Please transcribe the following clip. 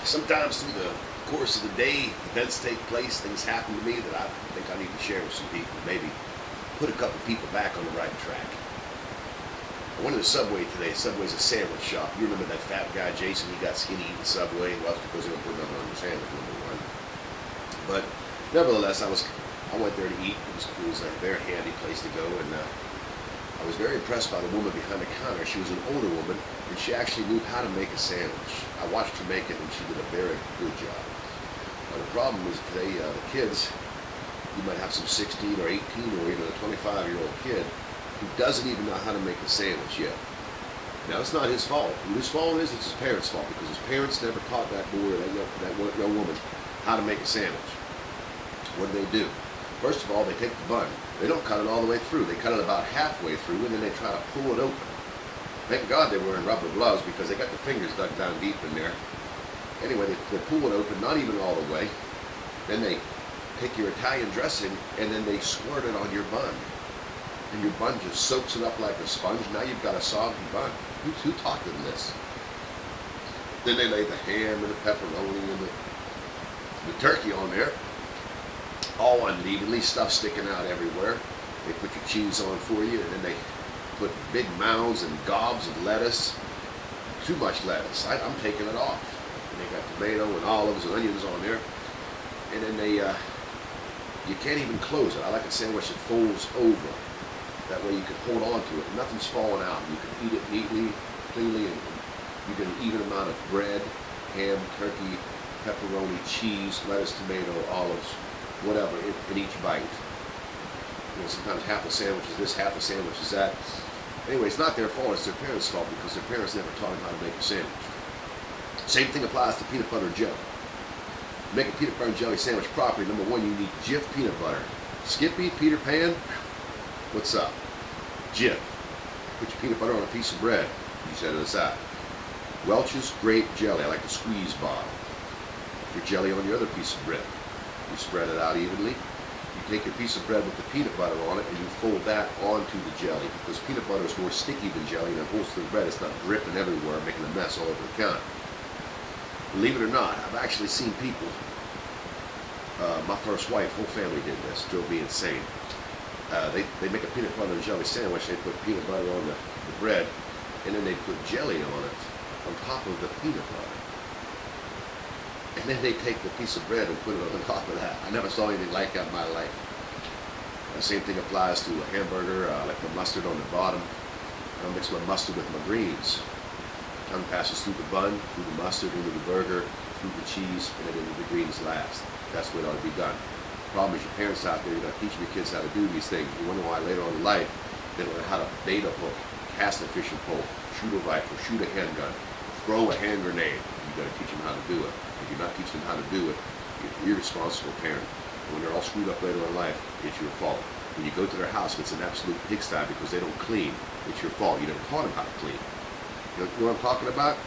Sometimes through the course of the day, events take place, things happen to me that I think I need to share with some people. Maybe put a couple people back on the right track. I went to the Subway today. Subway's a sandwich shop. You remember that fat guy, Jason? He got skinny eating Subway. Well, that's because they don't put nothing on your sandwich, number one. But nevertheless, I went there to eat. It was a very handy place to go, and I was very impressed by the woman behind the counter. She was an older woman, and she actually knew how to make a sandwich. I watched her make it, and she did a very good job. Now, the problem is today, the kids, you might have some 16 or 18 or even a 25-year-old kid who doesn't even know how to make a sandwich yet. Now, it's not his fault. Whose fault is it's his parents' fault, because his parents never taught that boy or that young woman how to make a sandwich. What do? First of all, they take the bun. They don't cut it all the way through. They cut it about halfway through, and then they try to pull it open. Thank God they're wearing rubber gloves, because they got the fingers dug down deep in there. Anyway, they pull it open, not even all the way. Then they take your Italian dressing, and then they squirt it on your bun. And your bun just soaks it up like a sponge. Now you've got a soggy bun. Who taught them this? Then they lay the ham and the pepperoni and the turkey on there, all unevenly, stuff sticking out everywhere. They put your cheese on for you, and then they put big mounds and gobs of lettuce. Too much lettuce. I'm taking it off. And they got tomato and olives and onions on there. And then you can't even close it. I like a sandwich that folds over. That way you can hold on to it. Nothing's falling out. You can eat it neatly, cleanly, and you get an even amount of bread, ham, turkey, pepperoni, cheese, lettuce, tomato, olives, whatever, in each bite. You know, sometimes half a sandwich is this, half a sandwich is that. Anyway, it's not their fault, it's their parents' fault, because their parents never taught them how to make a sandwich. Same thing applies to peanut butter and jelly. To make a peanut butter and jelly sandwich properly, number one, you need Jif peanut butter. Skippy, Peter Pan, what's up? Jif. Put your peanut butter on a piece of bread. You set it aside. Welch's grape jelly. I like the squeeze bottle. Your jelly on your other piece of bread. You spread it out evenly. You take your piece of bread with the peanut butter on it, and you fold that onto the jelly, because peanut butter is more sticky than jelly, and it holds to the bread. It's not dripping everywhere, making a mess all over the counter. Believe it or not, I've actually seen people, my first wife, whole family did this, drove me insane. They make a peanut butter and jelly sandwich. They put peanut butter on the bread, and then they put jelly on it on top of the peanut butter. And then they take the piece of bread and put it on top of that. I never saw anything like that in my life. The same thing applies to a hamburger. I like the mustard on the bottom. I'll mix my mustard with my greens. Tongue passes through the bun, through the mustard, into the burger, through the cheese, and then into the greens last. That's the way it ought to be done. The problem is your parents out there, you're not teaching your kids how to do these things. You wonder why later on in life they don't know how to bait a hook, cast a fishing pole, shoot a rifle, shoot a handgun, throw a hand grenade. You've got to teach them how to do it. If you're not teaching them how to do it, you're an irresponsible parent. And when they're all screwed up later in life, it's your fault. When you go to their house, it's an absolute pigsty because they don't clean. It's your fault. You never taught them how to clean. You know what I'm talking about?